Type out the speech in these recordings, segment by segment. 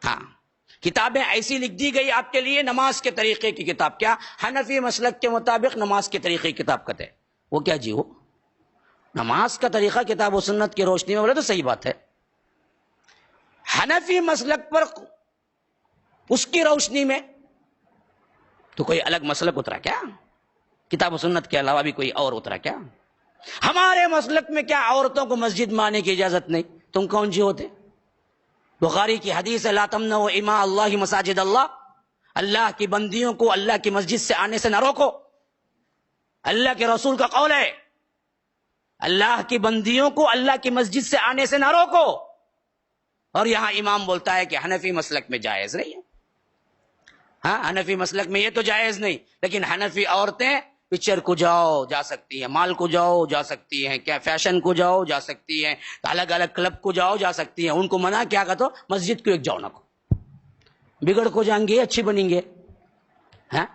ہاں کتابیں ایسی لکھ دی گئی آپ کے لیے، نماز کے طریقے کی کتاب، کیا حنفی مسلک کے مطابق نماز کے طریقے کی کتاب کہتے ہیں، وہ کیا جی ہو نماز کا طریقہ کتاب و سنت کی روشنی میں بولے تو صحیح بات ہے، حنفی مسلک پر اس کی روشنی میں تو کوئی الگ مسلک اترا کیا؟ کتاب و سنت کے علاوہ بھی کوئی اور اترا کیا؟ ہمارے مسلک میں کیا عورتوں کو مسجد میں آنے کی اجازت نہیں؟ تم کون جی ہوتے؟ بخاری کی حدیث ہے لا تمنعوا اماء اللہ مساجد اللہ، اللہ کی بندیوں کو اللہ کی مسجد سے آنے سے نہ روکو، اللہ کے رسول کا قول ہے اللہ کی بندیوں کو اللہ کی مسجد سے آنے سے نہ روکو، اور یہاں امام بولتا ہے کہ حنفی مسلک میں جائز نہیں ہے۔ ہاں حنفی مسلک میں یہ تو جائز نہیں، لیکن حنفی عورتیں پکچر کو جاؤ جا سکتی ہیں، مال کو جاؤ جا سکتی ہیں، کیا فیشن کو جاؤ جا سکتی ہیں، الگ الگ کلب کو جاؤ جا سکتی ہیں، ان کو منع کیا کہ تو مسجد کو ایک جاؤ نہ کو، بگڑ کو جائیں گے اچھی بنیں گے۔ ہاں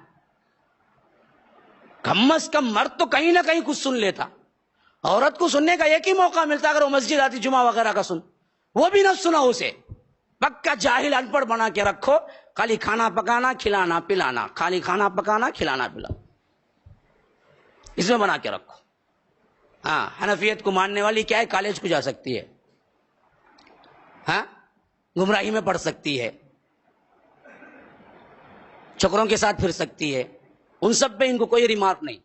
کم از کم مرد تو کہیں نہ کہیں کچھ سن لیتا، عورت کو سننے کا ایک ہی موقع ملتا اگر وہ مسجد آتی جمعہ وغیرہ کا سن، وہ بھی نہ سنا اسے، پکا جاہل ان پڑھ بنا کے رکھو، خالی کھانا پکانا کھلانا پلانا، خالی کھانا پکانا کھلانا پلانا، اس میں بنا کے رکھو۔ ہاں حنفیت کو ماننے والی کیا ہے، کالج کو جا سکتی ہے، ہاں گمراہی میں پڑھ سکتی ہے، چکروں کے ساتھ پھر سکتی ہے، ان سب پہ ان کو کوئی ریمارک نہیں۔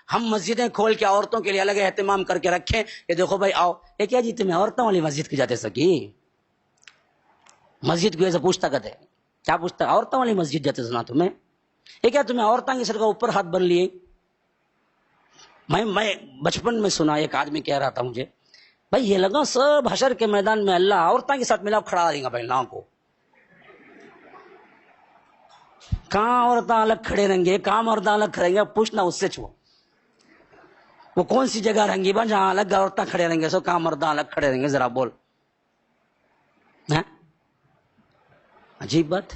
ہم مسجدیں کھول کے عورتوں کے لیے الگ اہتمام کر کے رکھیں کہ دیکھو بھائی آؤ، یہ کیا جی تمہیں عورتوں والی مسجد کی جاتے سکی، مسجد کو ایسا پوچھتا کہتے کیا پوچھتا، عورتوں والی مسجد جاتے سنا تمہیں، یہ کیا تمہیں عورتوں کی سر کا اوپر ہاتھ بن لیے۔ میں بچپن میں سنا ایک آدمی کہہ رہا تھا مجھے، بھائی یہ لگا سب حشر کے میدان میں اللہ عورتوں کے ساتھ ملا کھڑا دے گا بھائی نا کو، کہاں عورتیں الگ کھڑے رہیں گے، کہاں مرد الگ کھڑیں گے، پوچھنا اس سے چھو، وہ کون سی جگہ رہیں گی جہاں الگ عورتیں کھڑے رہیں گے، سو کہاں مرد الگ کھڑے رہیں گے، ذرا بول۔ عجیب بات،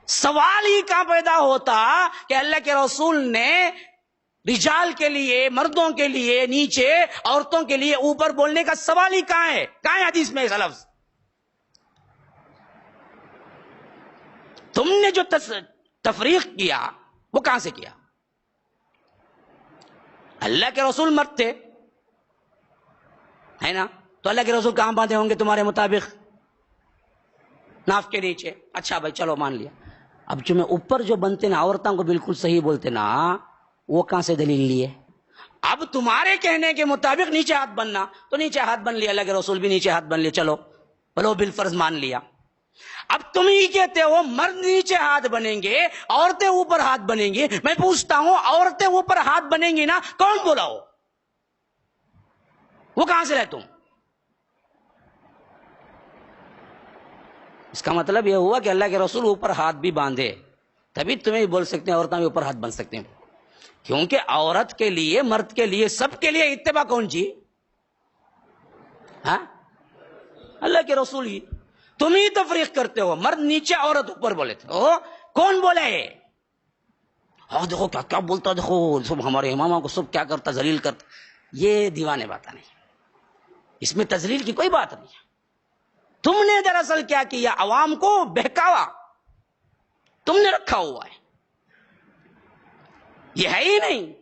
سوال ہی کہاں پیدا ہوتا کہ اللہ کے رسول نے رجال کے لیے مردوں کے لیے نیچے، عورتوں کے لیے اوپر بولنے کا سوال ہی کہاں ہے حدیث میں ایسا لفظ؟ تم نے جو تفریق کیا وہ کہاں سے کیا؟ اللہ کے رسول مرد تھے ہے نا، تو اللہ کے رسول کہاں باندھے ہوں گے تمہارے مطابق؟ ناف کے نیچے۔ اچھا بھائی چلو مان لیا، اب جو میں اوپر جو بنتے نا عورتوں کو بالکل صحیح بولتے نا، وہ کہاں سے دلیل لیے؟ اب تمہارے کہنے کے مطابق نیچے ہاتھ بننا، تو نیچے ہاتھ بن لیا، اللہ کے رسول بھی نیچے ہاتھ بن لیا، چلو بلو بالفرض مان لیا۔ اب تم ہی کہتے ہو مرد نیچے ہاتھ بنیں گے، عورتیں اوپر ہاتھ بنیں گی، میں پوچھتا ہوں عورتیں اوپر ہاتھ بنیں گی نا، کون بولا ہو؟ وہ کہاں سے لے تم؟ اس کا مطلب یہ ہوا کہ اللہ کے رسول اوپر ہاتھ بھی باندھے، تبھی تمہیں بول سکتے ہیں عورتیں بھی اوپر ہاتھ بن سکتے ہیں، کیونکہ عورت کے لیے مرد کے لیے سب کے لیے اتباع کون جی؟ ہاں اللہ کے رسول ہی، تم ہی تفریق کرتے ہو، مرد نیچے عورت اوپر بولے تھے، کون بولے؟ دیکھو کیا کیا بولتا، دیکھو سب ہمارے اماموں کو سب کیا کرتا، ذلیل کرتا، یہ دیوانے باتیں نہیں، اس میں تذلیل کی کوئی بات نہیں ہے۔ تم نے دراصل کیا کیا، عوام کو بہکاوا تم نے رکھا ہوا ہے، یہ ہے ہی نہیں۔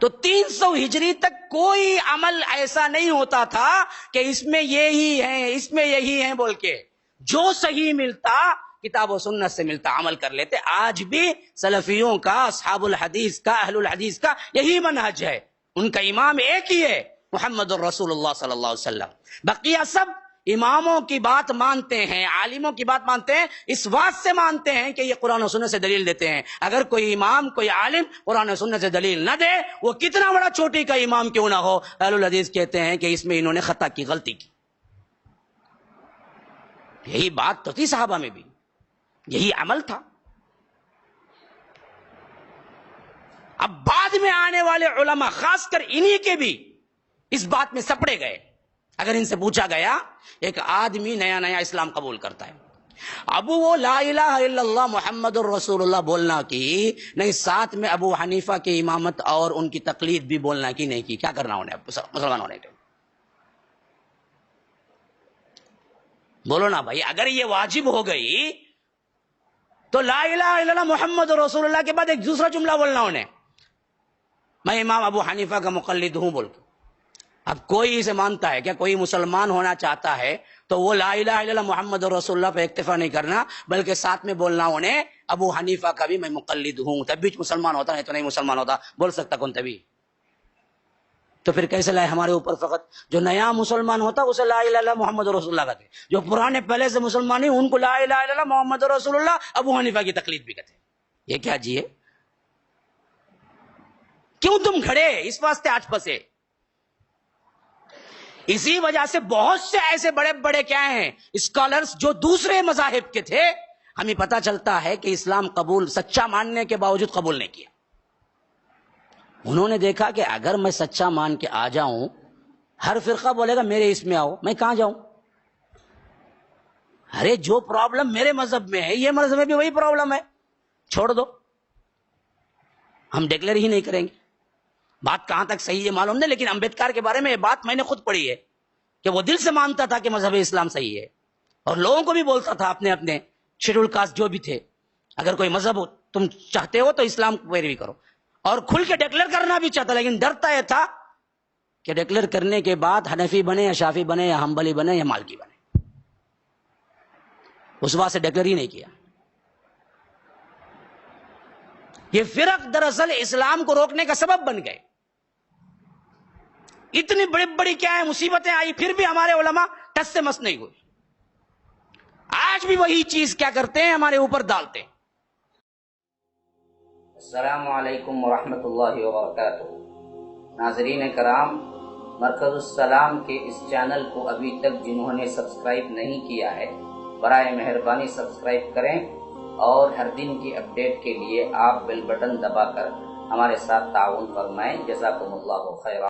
تو 300 ہجری تک کوئی عمل ایسا نہیں ہوتا تھا کہ اس میں یہی ہیں اس میں یہی ہیں بول کے، جو صحیح ملتا کتاب و سنت سے ملتا عمل کر لیتے۔ آج بھی سلفیوں کا، اصحاب الحدیث کا، اہل الحدیث کا یہی منہج ہے، ان کا امام ایک ہی ہے، محمد الرسول اللہ صلی اللہ علیہ وسلم۔ بقیہ سب اماموں کی بات مانتے ہیں، عالموں کی بات مانتے ہیں، اس بات سے مانتے ہیں کہ یہ قرآن و سنت سے دلیل دیتے ہیں۔ اگر کوئی امام کوئی عالم قرآن و سنت سے دلیل نہ دے، وہ کتنا بڑا چوٹی کا امام کیوں نہ ہو، اہل الحدیث کہتے ہیں کہ اس میں انہوں نے خطا کی، غلطی کی۔ یہی بات تو تھی صحابہ میں بھی، یہی عمل تھا۔ اب بعد میں آنے والے علماء خاص کر انہی کے بھی اس بات میں سپڑے گئے۔ اگر ان سے پوچھا گیا، ایک آدمی نیا نیا اسلام قبول کرتا ہے، اب وہ لا الہ الا اللہ محمد الرسول اللہ بولنا کی نہیں، ساتھ میں ابو حنیفہ کی امامت اور ان کی تقلید بھی بولنا کی نہیں کی، کیا کرنا انہیں مسلمان ہونے کے؟ بولو نا بھائی، اگر یہ واجب ہو گئی تو لا الہ الا اللہ محمد رسول اللہ کے بعد ایک دوسرا جملہ بولنا انہیں، میں امام ابو حنیفہ کا مقلد ہوں بول کے۔ اب کوئی اسے مانتا ہے کیا؟ کوئی مسلمان ہونا چاہتا ہے تو وہ لا الہ الا اللہ محمد رسول اللہ پہ اکتفا نہیں کرنا، بلکہ ساتھ میں بولنا انہیں ابو حنیفہ کا بھی میں مقلد ہوں، تب بھی مسلمان ہوتا، نہیں تو نہیں مسلمان ہوتا۔ بول سکتا کون تبھی؟ تو پھر کیسے لائے ہمارے اوپر فقط جو نیا مسلمان ہوتا اسے لا الہ الا اللہ محمد رسول اللہ کہتے، جو پرانے پہلے سے مسلمان ہیں ان کو لا الہ الا اللہ محمد رسول اللہ ابو حنیفہ کی تقلید بھی کہتے۔ یہ کیا جی ہے؟ کیوں تم کھڑے؟ اس واسطے آج پھنسے۔ اسی وجہ سے بہت سے ایسے بڑے بڑے کیا ہیں اسکالرز جو دوسرے مذاہب کے تھے، ہمیں پتا چلتا ہے کہ اسلام قبول سچا ماننے کے باوجود قبول نہیں کیا۔ انہوں نے دیکھا کہ اگر میں سچا مان کے آ جاؤں، ہر فرقہ بولے گا میرے اس میں آؤ، میں کہاں جاؤں؟ ارے جو پرابلم میرے مذہب میں ہے یہ مذہب میں بھی وہی پرابلم ہے، چھوڑ دو، ہم ڈکلیئر ہی نہیں کریں گے۔ بات کہاں تک صحیح ہے معلوم نہیں، لیکن امبیڈکر کے بارے میں یہ بات میں نے خود پڑھی ہے کہ وہ دل سے مانتا تھا کہ مذہب اسلام صحیح ہے، اور لوگوں کو بھی بولتا تھا اپنے اپنے شیڈول کاسٹ جو بھی تھے، اگر کوئی مذہب تم چاہتے ہو تو اسلام کو پیروی کرو، اور کھل کے ڈکلیئر کرنا بھی چاہتا، لیکن ڈرتا یہ تھا کہ ڈکلیئر کرنے کے بعد حنفی بنے یا شافی بنے یا حنبلی بنے یا مالکی بنے، اس واسطے ڈکلیئر ہی نہیں کیا۔ یہ فرق دراصل اسلام کو روکنے کا سبب بن گئے۔ اتنی بڑی بڑی کیا ہے مصیبتیں آئی، پھر بھی ہمارے علماء ٹس سے مس نہیں ہوئے۔ آج بھی وہی چیز کیا کرتے ہیں، ہمارے اوپر ڈالتے ہیں۔ السلام علیکم ورحمۃ اللہ وبرکاتہ۔ ناظرین کرام، مرکز السلام کے اس چینل کو ابھی تک جنہوں نے سبسکرائب نہیں کیا ہے، برائے مہربانی سبسکرائب کریں، اور ہر دن کی اپڈیٹ کے لیے آپ بیل بٹن دبا کر ہمارے ساتھ تعاون فرمائیں۔ جزاکم اللہ خیرا۔